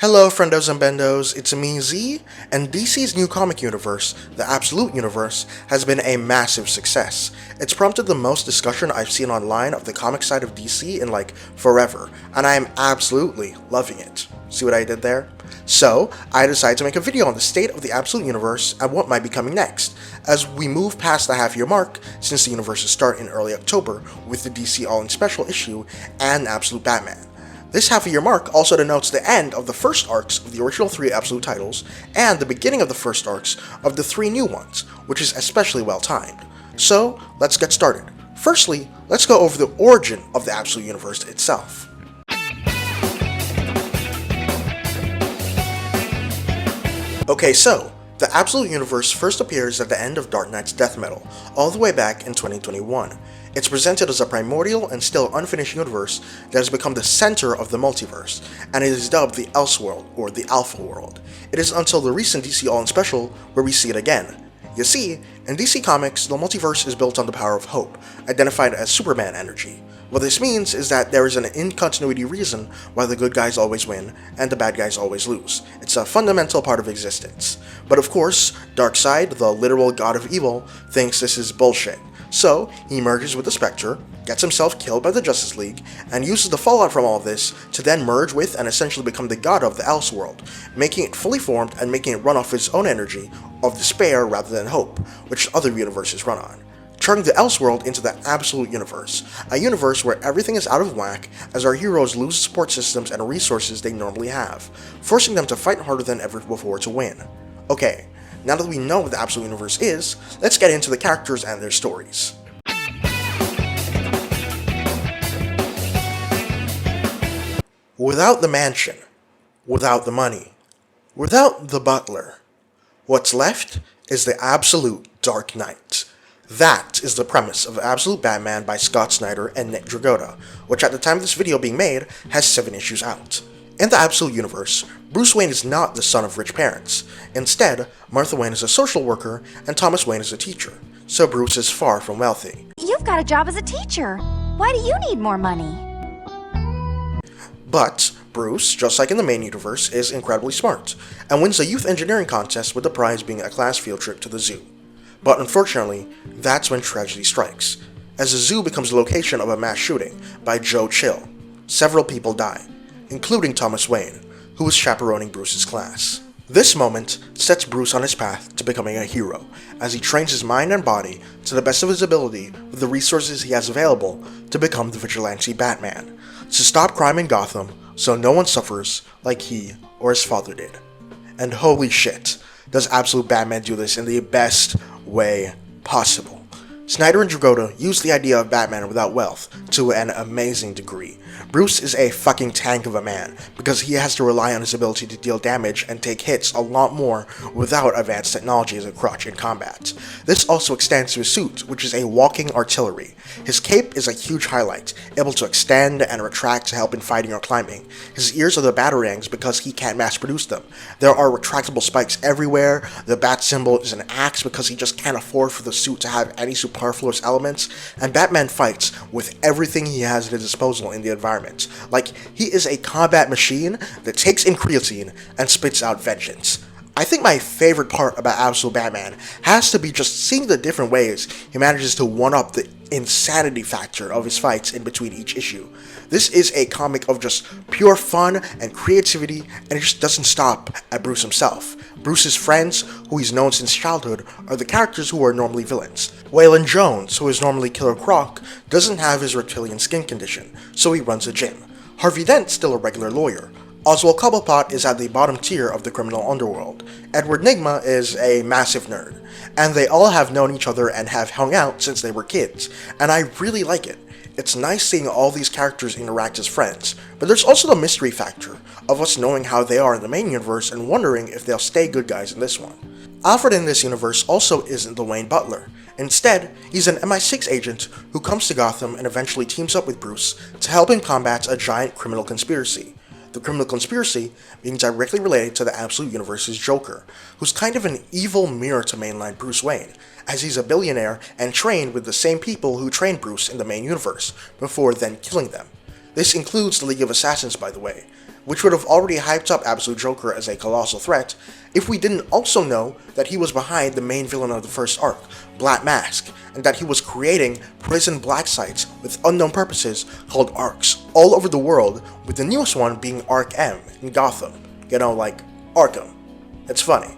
Hello friendos and bendos, it's me Z, and DC's new comic universe, the Absolute Universe, has been a massive success. It's prompted the most discussion I've seen online of the comic side of DC in like forever, and I am absolutely loving it. See what I did there? So, I decided to make a video on the state of the Absolute Universe and what might be coming next, as we move past the half-year mark since the universe's start in early October with the DC All-In Special issue and Absolute Batman. This half-a-year mark also denotes the end of the first arcs of the original 3 Absolute titles, and the beginning of the first arcs of the 3 new ones, which is especially well timed. So, let's get started. Firstly, let's go over the origin of the Absolute Universe itself. Okay, so, the Absolute Universe first appears at the end of Dark Knight's death metal, all the way back in 2021. It's presented as a primordial and still unfinished universe that has become the center of the multiverse, and it is dubbed the Elseworld, or the Alpha World. It is until the recent DC All-In Special where we see it again. You see, in DC Comics, the multiverse is built on the power of hope, identified as Superman energy. What this means is that there is an in-continuity reason why the good guys always win and the bad guys always lose. It's a fundamental part of existence. But of course, Darkseid, the literal god of evil, thinks this is bullshit. So, he merges with the Spectre, gets himself killed by the Justice League, and uses the fallout from all of this to then merge with and essentially become the god of the Elseworld, making it fully formed and making it run off its own energy of despair rather than hope, which other universes run on, turning the Elseworld into the Absolute Universe, a universe where everything is out of whack as our heroes lose support systems and resources they normally have, forcing them to fight harder than ever before to win. Okay, now that we know what the Absolute Universe is, let's get into the characters and their stories. Without the mansion, without the money, without the butler, what's left is the absolute Dark Knight. That is the premise of Absolute Batman by Scott Snyder and Nick Dragotta, which at the time of this video being made has 7 issues out. In the Absolute Universe, Bruce Wayne is not the son of rich parents. Instead, Martha Wayne is a social worker and Thomas Wayne is a teacher, so Bruce is far from wealthy. You've got a job as a teacher. Why do you need more money? But Bruce, just like in the main universe, is incredibly smart, and wins a youth engineering contest with the prize being a class field trip to the zoo. But unfortunately, that's when tragedy strikes, as the zoo becomes the location of a mass shooting by Joe Chill. Several people die, including Thomas Wayne, who was chaperoning Bruce's class. This moment sets Bruce on his path to becoming a hero, as he trains his mind and body to the best of his ability with the resources he has available to become the vigilante Batman, to stop crime in Gotham so no one suffers like he or his father did. And holy shit, does Absolute Batman do this in the best way possible. Snyder and Dragotta used the idea of Batman without wealth to an amazing degree. Bruce is a fucking tank of a man, because he has to rely on his ability to deal damage and take hits a lot more without advanced technology as a crutch in combat. This also extends to his suit, which is a walking artillery. His cape is a huge highlight, able to extend and retract to help in fighting or climbing. His ears are the batarangs because he can't mass produce them. There are retractable spikes everywhere. The bat symbol is an axe because he just can't afford for the suit to have any superfluous elements, and Batman fights with everything he has at his disposal in the environment. Like, he is a combat machine that takes in creatine and spits out vengeance. I think my favorite part about Absolute Batman has to be just seeing the different ways he manages to one-up the insanity factor of his fights in between each issue. This is a comic of just pure fun and creativity, and it just doesn't stop at Bruce himself. Bruce's friends, who he's known since childhood, are the characters who are normally villains. Waylon Jones, who is normally Killer Croc, doesn't have his reptilian skin condition, so he runs a gym. Harvey Dent's still a regular lawyer. Oswald Cobblepot is at the bottom tier of the criminal underworld. Edward Nygma is a massive nerd. And they all have known each other and have hung out since they were kids, and I really like it. It's nice seeing all these characters interact as friends, but there's also the mystery factor of us knowing how they are in the main universe and wondering if they'll stay good guys in this one. Alfred in this universe also isn't the Wayne Butler. Instead, he's an MI6 agent who comes to Gotham and eventually teams up with Bruce to help him combat a giant criminal conspiracy. The criminal conspiracy being directly related to the Absolute Universe's Joker, who's kind of an evil mirror to mainline Bruce Wayne, as he's a billionaire and trained with the same people who trained Bruce in the main universe, before then killing them. This includes the League of Assassins, by the way. which would have already hyped up Absolute Joker as a colossal threat if we didn't also know that he was behind the main villain of the first arc, Black Mask, and that he was creating prison black sites with unknown purposes called arcs all over the world, with the newest one being Arc M in Gotham. You know, like Arkham. It's funny.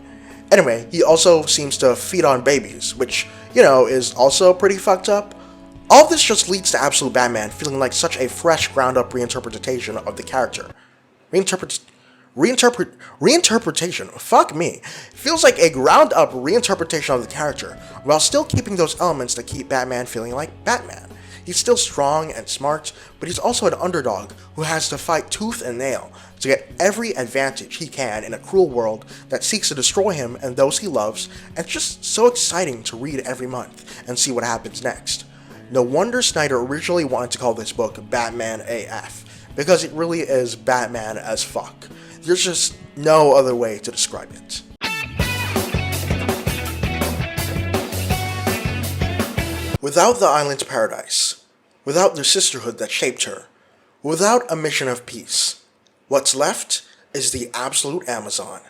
Anyway, he also seems to feed on babies, which, is also pretty fucked up. All of this just leads to Absolute Batman feeling like such a fresh, ground-up reinterpretation of the character. Reinterpretation? Fuck me. Feels like a ground-up reinterpretation of the character, while still keeping those elements that keep Batman feeling like Batman. He's still strong and smart, but he's also an underdog who has to fight tooth and nail to get every advantage he can in a cruel world that seeks to destroy him and those he loves, and it's just so exciting to read every month and see what happens next. No wonder Snyder originally wanted to call this book Batman AF, because it really is Batman as fuck. There's just no other way to describe it. Without the island's paradise, without the sisterhood that shaped her, without a mission of peace, what's left is the Absolute Amazon.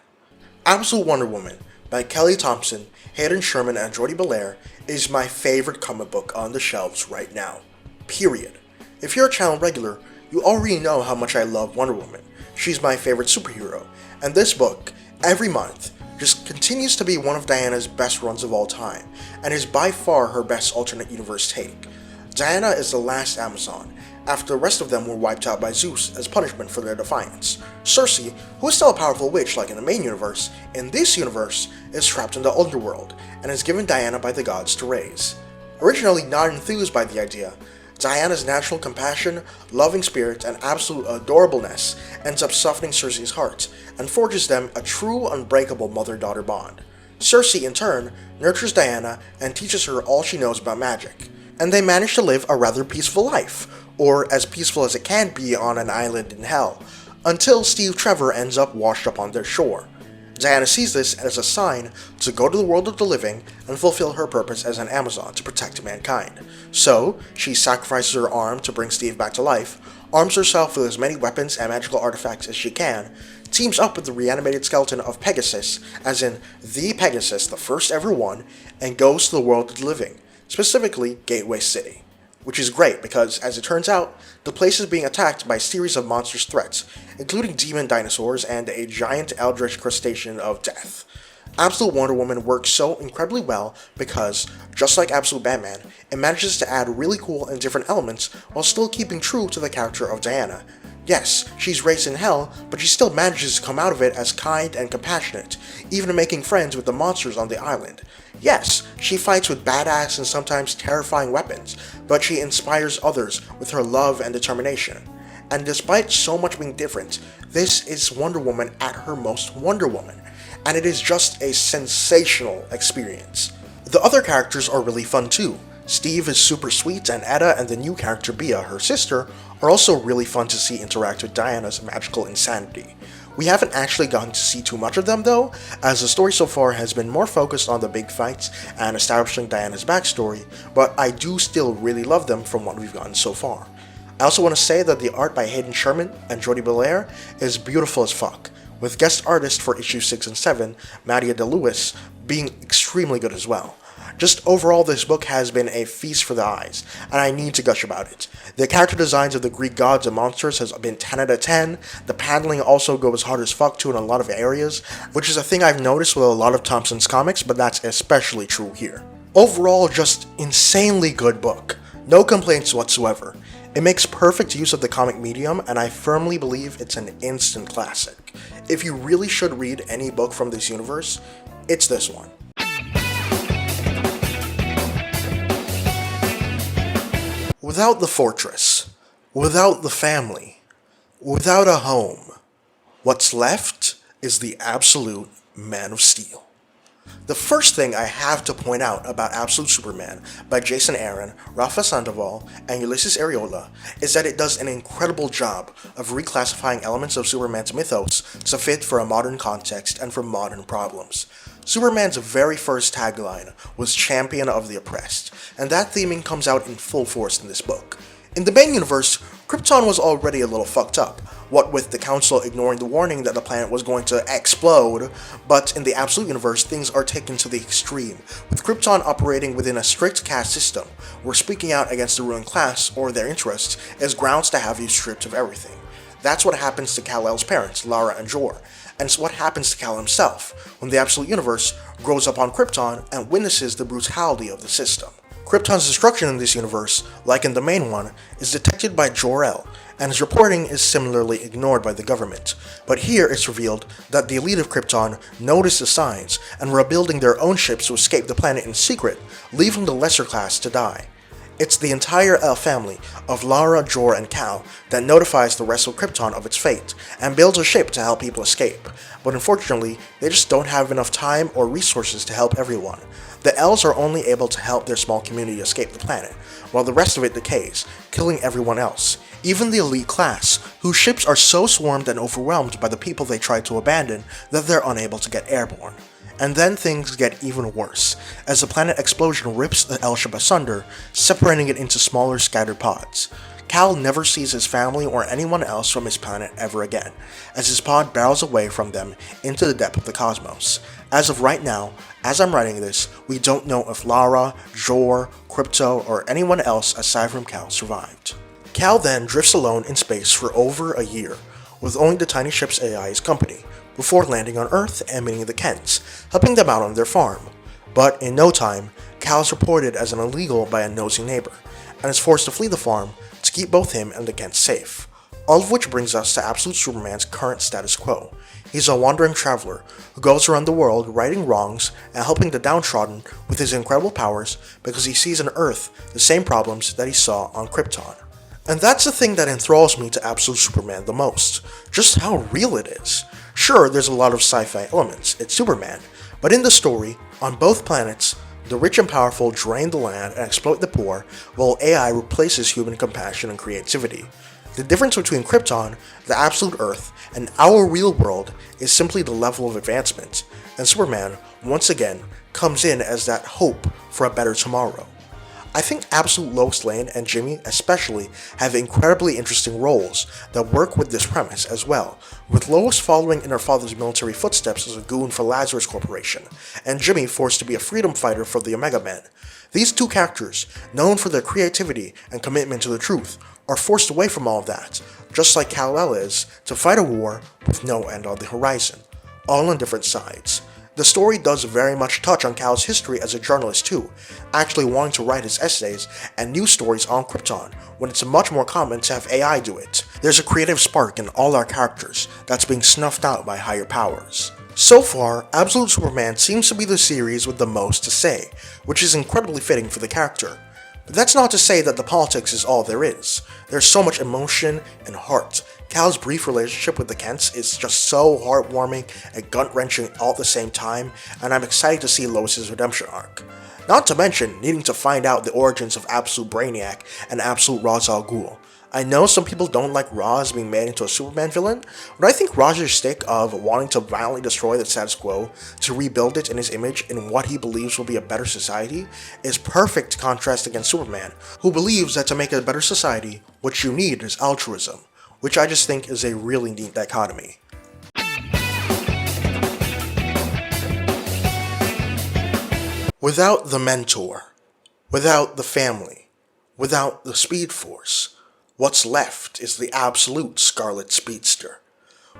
Absolute Wonder Woman by Kelly Thompson, Hayden Sherman, and Jordi Belair is my favorite comic book on the shelves right now. Period. If you're a channel regular, you already know how much I love Wonder Woman. She's my favorite superhero, and this book, every month, just continues to be one of Diana's best runs of all time, and is by far her best alternate universe take. Diana is the last Amazon, after the rest of them were wiped out by Zeus as punishment for their defiance. Cersei, who is still a powerful witch like in the main universe, in this universe is trapped in the underworld, and is given Diana by the gods to raise. Originally not enthused by the idea, Diana's natural compassion, loving spirit, and absolute adorableness ends up softening Cersei's heart, and forges them a true unbreakable mother-daughter bond. Cersei, in turn, nurtures Diana and teaches her all she knows about magic, and they manage to live a rather peaceful life, or as peaceful as it can be on an island in hell, until Steve Trevor ends up washed up on their shore. Diana sees this as a sign to go to the world of the living and fulfill her purpose as an Amazon to protect mankind. So, she sacrifices her arm to bring Steve back to life, arms herself with as many weapons and magical artifacts as she can, teams up with the reanimated skeleton of Pegasus, as in the Pegasus, the first ever one, and goes to the world of the living, specifically Gateway City. Which is great because, as it turns out, the place is being attacked by a series of monstrous threats, including demon dinosaurs and a giant eldritch crustacean of death. Absolute Wonder Woman works so incredibly well because, just like Absolute Batman, it manages to add really cool and different elements while still keeping true to the character of Diana. Yes, she's raised in hell, but she still manages to come out of it as kind and compassionate, even making friends with the monsters on the island. Yes, she fights with badass and sometimes terrifying weapons, but she inspires others with her love and determination. And despite so much being different, this is Wonder Woman at her most Wonder Woman, and it is just a sensational experience. The other characters are really fun too. Steve is super sweet, and Etta and the new character Bia, her sister, are also really fun to see interact with Diana's magical insanity. We haven't actually gotten to see too much of them though, as the story so far has been more focused on the big fights and establishing Diana's backstory, but I do still really love them from what we've gotten so far. I also want to say that the art by Hayden Sherman and Jordi Belair is beautiful as fuck, with guest artists for issues 6 and 7, Madia DeLewis, being extremely good as well. Just overall, this book has been a feast for the eyes, and I need to gush about it. The character designs of the Greek gods and monsters has been 10 out of 10, the paneling also goes hard as fuck too in a lot of areas, which is a thing I've noticed with a lot of Thompson's comics, but that's especially true here. Overall, just insanely good book. No complaints whatsoever. It makes perfect use of the comic medium, and I firmly believe it's an instant classic. If you really should read any book from this universe, it's this one. Without the fortress, without the family, without a home, what's left is the absolute Man of Steel. The first thing I have to point out about Absolute Superman by Jason Aaron, Rafa Sandoval, and Ulysses Areola is that it does an incredible job of reclassifying elements of Superman's mythos to fit for a modern context and for modern problems. Superman's very first tagline was Champion of the Oppressed, and that theming comes out in full force in this book. In the main universe, Krypton was already a little fucked up, what with the Council ignoring the warning that the planet was going to explode, but in the Absolute Universe, things are taken to the extreme, with Krypton operating within a strict caste system, where speaking out against the ruling class or their interests is grounds to have you stripped of everything. That's what happens to Kal-El's parents, Lara and Jor, and it's what happens to Kal himself, when the Absolute Universe grows up on Krypton and witnesses the brutality of the system. Krypton's destruction in this universe, like in the main one, is detected by Jor-El, and his reporting is similarly ignored by the government. But here it's revealed that the elite of Krypton noticed the signs and were building their own ships to escape the planet in secret, leaving the lesser class to die. It's the entire El family of Lara, Jor, and Kal that notifies the rest of Krypton of its fate, and builds a ship to help people escape. But unfortunately, they just don't have enough time or resources to help everyone. The elves are only able to help their small community escape the planet, while the rest of it decays, killing everyone else, even the elite class, whose ships are so swarmed and overwhelmed by the people they try to abandon that they're unable to get airborne. And then things get even worse, as the planet explosion rips the El ship asunder, separating it into smaller scattered pods. Kal never sees his family or anyone else from his planet ever again, as his pod barrels away from them into the depth of the cosmos. As of right now, as I'm writing this, we don't know if Lara, Jor, Krypto, or anyone else aside from Kal survived. Kal then drifts alone in space for over a year, with only the tiny ship's AI as company, before landing on Earth and meeting the Kents, helping them out on their farm. But in no time, Kal is reported as an illegal by a nosy neighbor, and is forced to flee the farm to keep both him and the Kents safe. All of which brings us to Absolute Superman's current status quo. He's a wandering traveler who goes around the world righting wrongs and helping the downtrodden with his incredible powers because he sees on Earth the same problems that he saw on Krypton. And that's the thing that enthralls me to Absolute Superman the most, just how real it is. Sure, there's a lot of sci-fi elements, it's Superman, but in the story, on both planets, the rich and powerful drain the land and exploit the poor, while AI replaces human compassion and creativity. The difference between Krypton, the absolute Earth, and our real world is simply the level of advancement, and Superman, once again, comes in as that hope for a better tomorrow. I think Absolute Lois Lane and Jimmy especially have incredibly interesting roles that work with this premise as well, with Lois following in her father's military footsteps as a goon for Lazarus Corporation, and Jimmy forced to be a freedom fighter for the Omega Men. These two characters, known for their creativity and commitment to the truth, are forced away from all of that, just like Kal-El is, to fight a war with no end on the horizon, all on different sides. The story does very much touch on Kal's history as a journalist too, actually wanting to write his essays and news stories on Krypton, when it's much more common to have AI do it. There's a creative spark in all our characters that's being snuffed out by higher powers. So far, Absolute Superman seems to be the series with the most to say, which is incredibly fitting for the character. But that's not to say that the politics is all there is. There's so much emotion and heart. Kal's brief relationship with the Kents is just so heartwarming and gut-wrenching all at the same time, and I'm excited to see Lois' redemption arc. Not to mention needing to find out the origins of Absolute Brainiac and Absolute Ra's al Ghul. I know some people don't like Ra's being made into a Superman villain, but I think Ra's shtick of wanting to violently destroy the status quo to rebuild it in his image in what he believes will be a better society is perfect contrast against Superman, who believes that to make a better society, what you need is altruism, which I just think is a really neat dichotomy. Without the mentor, without the family, without the Speed Force, what's left is the absolute Scarlet Speedster.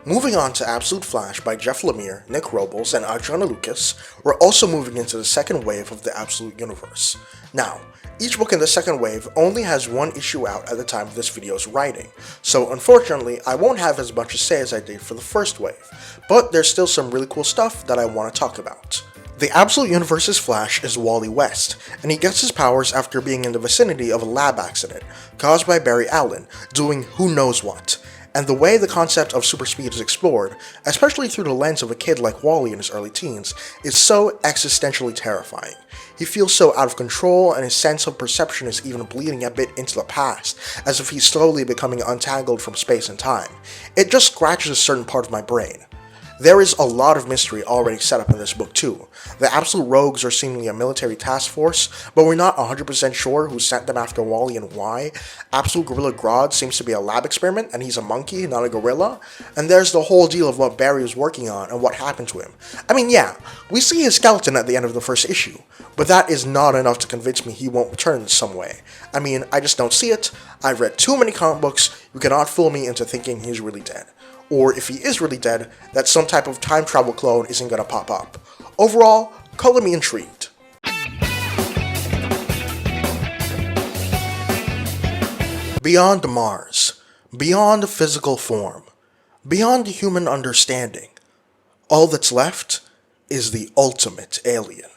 Moving on to Absolute Flash by Jeff Lemire, Nick Robles, and Adriana Lucas, we're also moving into the second wave of the Absolute Universe. Now, each book in the second wave only has one issue out at the time of this video's writing, so unfortunately I won't have as much to say as I did for the first wave, but there's still some really cool stuff that I want to talk about. The Absolute Universe's Flash is Wally West, and he gets his powers after being in the vicinity of a lab accident caused by Barry Allen doing who knows what. And the way the concept of super speed is explored, especially through the lens of a kid like Wally in his early teens, is so existentially terrifying. He feels so out of control, and his sense of perception is even bleeding a bit into the past, as if he's slowly becoming untangled from space and time. It just scratches a certain part of my brain. There is a lot of mystery already set up in this book too. The Absolute Rogues are seemingly a military task force, but we're not 100% sure who sent them after Wally and why. Absolute Gorilla Grodd seems to be a lab experiment, and he's a monkey, not a gorilla. And there's the whole deal of what Barry was working on and what happened to him. I mean, yeah, we see his skeleton at the end of the first issue, but that is not enough to convince me he won't return in some way. I mean, I just don't see it. I've read too many comic books, you cannot fool me into thinking he's really dead. Or if he is really dead, that some type of time travel clone isn't gonna pop up. Overall, color me intrigued. Beyond Mars, beyond physical form, beyond human understanding, all that's left is the ultimate alien.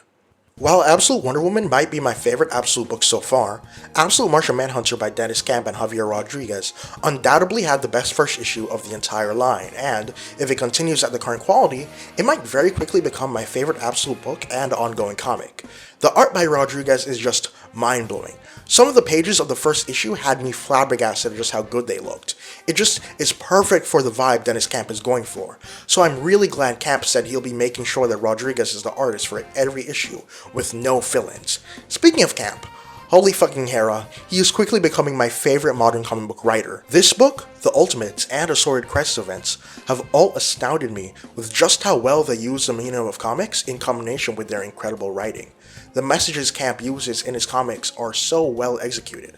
While Absolute Wonder Woman might be my favorite Absolute book so far, Absolute Martian Manhunter by Dennis Camp and Javier Rodriguez undoubtedly had the best first issue of the entire line, and if it continues at the current quality, it might very quickly become my favorite Absolute book and ongoing comic. The art by Rodriguez is just mind-blowing. Some of the pages of the first issue had me flabbergasted at just how good they looked. It just is perfect for the vibe Dennis Camp is going for. So I'm really glad Camp said he'll be making sure that Rodriguez is the artist for every issue, with no fill-ins. Speaking of Camp, holy fucking Hera, he is quickly becoming my favorite modern comic book writer. This book, The Ultimates, and Assorted Crisis Events have all astounded me with just how well they use the medium of comics in combination with their incredible writing. The messages Camp uses in his comics are so well executed.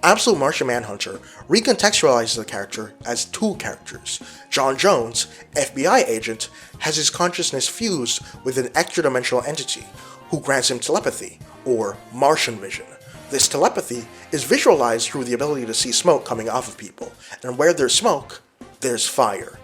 Absolute Martian Manhunter recontextualizes the character as two characters. John Jones, FBI agent, has his consciousness fused with an extra-dimensional entity who grants him telepathy, or Martian vision. This telepathy is visualized through the ability to see smoke coming off of people, and where there's smoke, there's fire.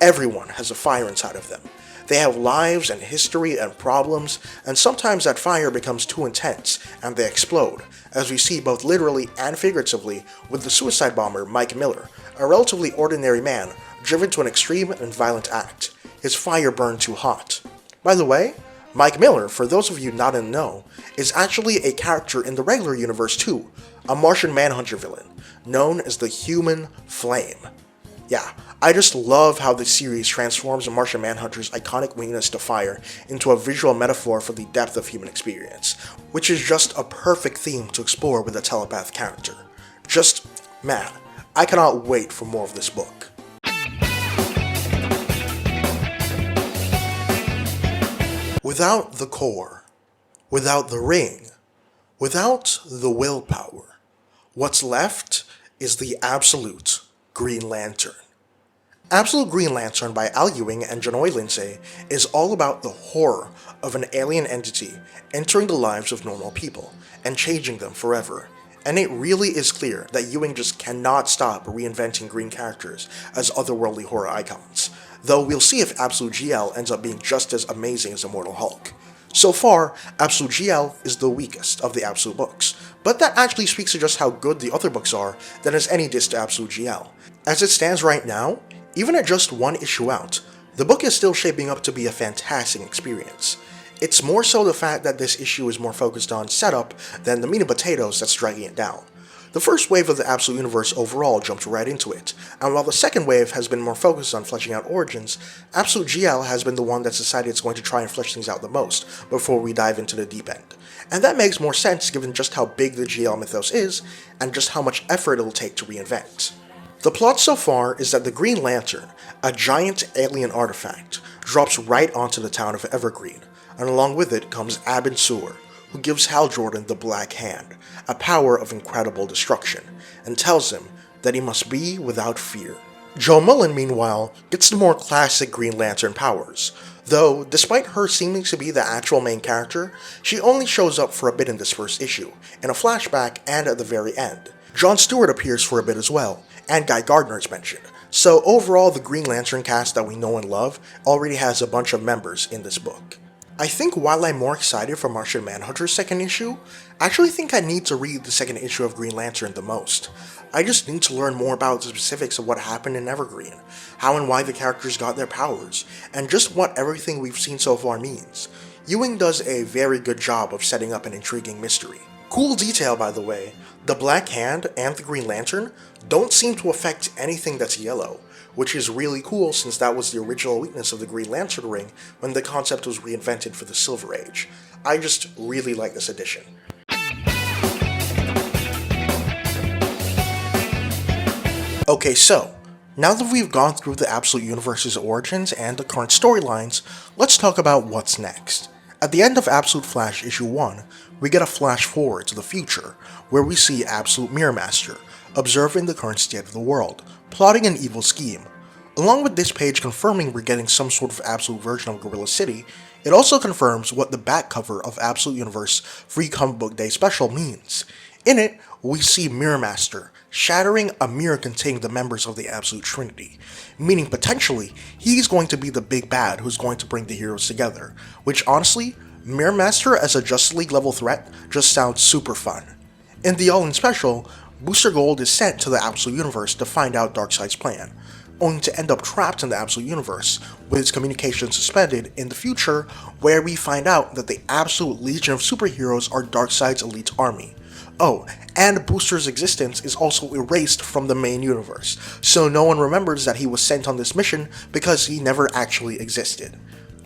Everyone has a fire inside of them. They have lives and history and problems, and sometimes that fire becomes too intense and they explode, as we see both literally and figuratively with the suicide bomber Mike Miller, a relatively ordinary man driven to an extreme and violent act. His fire burned too hot. By the way, Mike Miller, for those of you not in the know, is actually a character in the regular universe too, a Martian Manhunter villain, known as the Human Flame. Yeah, I just love how this series transforms the Martian Manhunter's iconic weakness to fire into a visual metaphor for the depth of human experience, which is just a perfect theme to explore with a telepath character. Just, man, I cannot wait for more of this book. Without the core, without the ring, without the willpower, what's left is the absolute Green Lantern. Absolute Green Lantern by Al Ewing and Janoy Lindsay is all about the horror of an alien entity entering the lives of normal people and changing them forever. And it really is clear that Ewing just cannot stop reinventing green characters as otherworldly horror icons, though we'll see if Absolute GL ends up being just as amazing as Immortal Hulk. So far, Absolute GL is the weakest of the Absolute books, but that actually speaks to just how good the other books are than as any diss to Absolute GL. As it stands right now, even at just one issue out, the book is still shaping up to be a fantastic experience. It's more so the fact that this issue is more focused on setup than the meat and potatoes that's dragging it down. The first wave of the Absolute Universe overall jumped right into it, and while the second wave has been more focused on fleshing out origins, Absolute GL has been the one that's decided it's going to try and flesh things out the most before we dive into the deep end. And that makes more sense given just how big the GL mythos is, and just how much effort it'll take to reinvent. The plot so far is that the Green Lantern, a giant alien artifact, drops right onto the town of Evergreen, and along with it comes Abin Sur, who gives Hal Jordan the Black Hand, a power of incredible destruction, and tells him that he must be without fear. Jo Mullein, meanwhile, gets the more classic Green Lantern powers, though, despite her seeming to be the actual main character, she only shows up for a bit in this first issue, in a flashback and at the very end. Jon Stewart appears for a bit as well, and Guy Gardner is mentioned, so overall the Green Lantern cast that we know and love already has a bunch of members in this book. I think while I'm more excited for Martian Manhunter's second issue, I actually think I need to read the second issue of Green Lantern the most. I just need to learn more about the specifics of what happened in Evergreen, how and why the characters got their powers, and just what everything we've seen so far means. Ewing does a very good job of setting up an intriguing mystery. Cool detail, by the way, the Black Hand and the Green Lantern don't seem to affect anything that's yellow, which is really cool since that was the original weakness of the Green Lantern ring when the concept was reinvented for the Silver Age. I just really like this addition. Okay, so, now that we've gone through the Absolute Universe's origins and the current storylines, let's talk about what's next. At the end of Absolute Flash issue 1, we get a flash forward to the future, where we see Absolute Mirror Master, observing the current state of the world, plotting an evil scheme. Along with this page confirming we're getting some sort of Absolute version of Gorilla City, it also confirms what the back cover of Absolute Universe Free Comic Book Day Special means. In it, we see Mirror Master shattering a mirror containing the members of the Absolute Trinity, meaning potentially he's going to be the big bad who's going to bring the heroes together, which honestly, Mirror Master as a Justice League level threat just sounds super fun. In the All-In Special, Booster Gold is sent to the Absolute Universe to find out Darkseid's plan, only to end up trapped in the Absolute Universe, with his communication suspended in the future, where we find out that the Absolute Legion of Superheroes are Darkseid's elite army. Oh, and Booster's existence is also erased from the main universe, so no one remembers that he was sent on this mission because he never actually existed.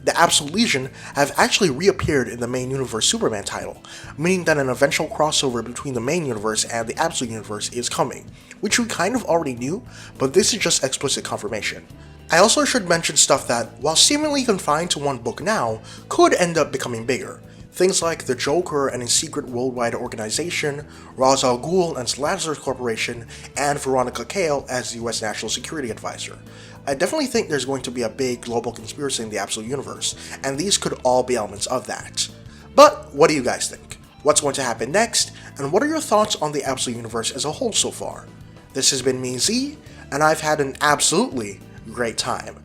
The Absolute Legion have actually reappeared in the main universe Superman title, meaning that an eventual crossover between the main universe and the Absolute Universe is coming, which we kind of already knew, but this is just explicit confirmation. I also should mention stuff that, while seemingly confined to one book now, could end up becoming bigger. Things like the Joker and his secret worldwide organization, Ra's al Ghul and Lazarus Corporation, and Veronica Cale as the US National Security Advisor. I definitely think there's going to be a big global conspiracy in the Absolute Universe, and these could all be elements of that. But what do you guys think? What's going to happen next, and what are your thoughts on the Absolute Universe as a whole so far? This has been me, Z, and I've had an absolutely great time.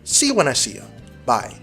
See you when I see you. Bye.